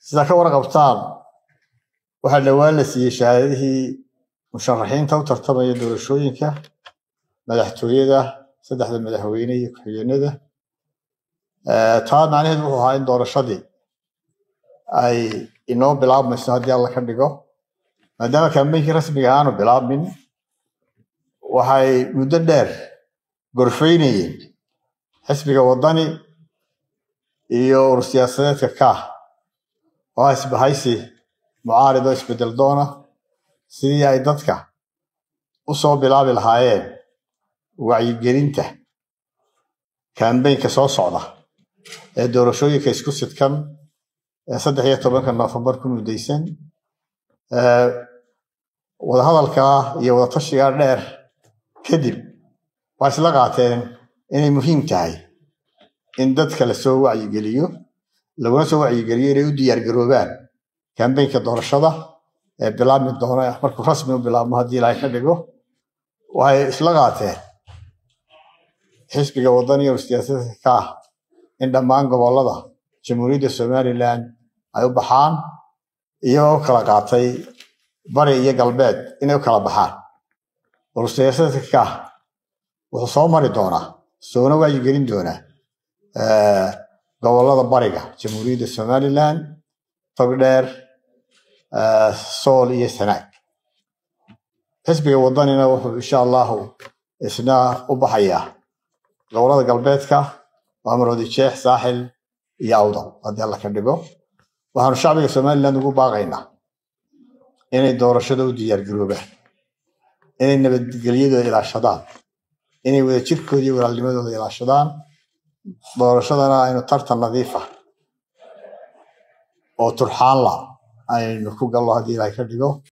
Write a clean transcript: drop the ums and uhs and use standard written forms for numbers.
sida ka warqabtaan waxa dhawaan la siiyay shahaadadii musharaxiinta u tartamaya doorashooyinka madaxtooyada saddexda madaxweyne iyo ku-xigeenada taa macnaheedu wuxuu ahaa in doorashadii ay inoo bilaabmayso haddii alla ka dhigo maadaama kaambeynkii rasmiga aanu bilaabmin waxay muddo dheer gorfaynayeen xisbiga wadani iyo urur siyaasadeedka kaah oo isbahaysi mucaarid oo isbedel doona sidii ay dadka u soo bilaabi lahaayeen wacyigelinta kaambeynka soo socda ee doorashooyinka isku sidkan 13 Noofambar ku mudaysan wadahadalka iyo wadatashiga dheer kadib waa isla qaateen inay muhiim tahay in dadka la soo wacyigeliyo laguna soo wacyigeliyo inay u diyaar garoobaan kaambeynka doorashada ee bilaabmi doona markuu rasmi u bilaabmo haddii ilaahay ka dhigo waxay isla qaateen xisbiga wadani iyo siyaasadda kaah in dhammaan gobollada jamhuuriyadda Somaliland ay u baxaan iyagoo kala qaatay bari iyo galbeed inay u kala baxaan urur siyaasadda kaah wuxuu soo mari doonaa soona wacyigelin doonaa gobollada bariga jamhuuriyadda Somaliland togdheer sool iyo sanaag xisbiga wadanina wuxuu insha Allah isna u baxayaa gobollada galbeedka maamulada jeex saaxil iyo awdal haddii alla ka dhigo waxaanu shacbiga Somaliland ugu baaqaynaa inay doorashada u diyaar garoobaan inay nabadgelyadooda ilaashadaan inay wada jirkooda iyo walaalnimadooda ilaashadaan doorashadana aynu tartan nadiif ah oo turxaan la aynu ku gallo haddii ilaahay ka dhigo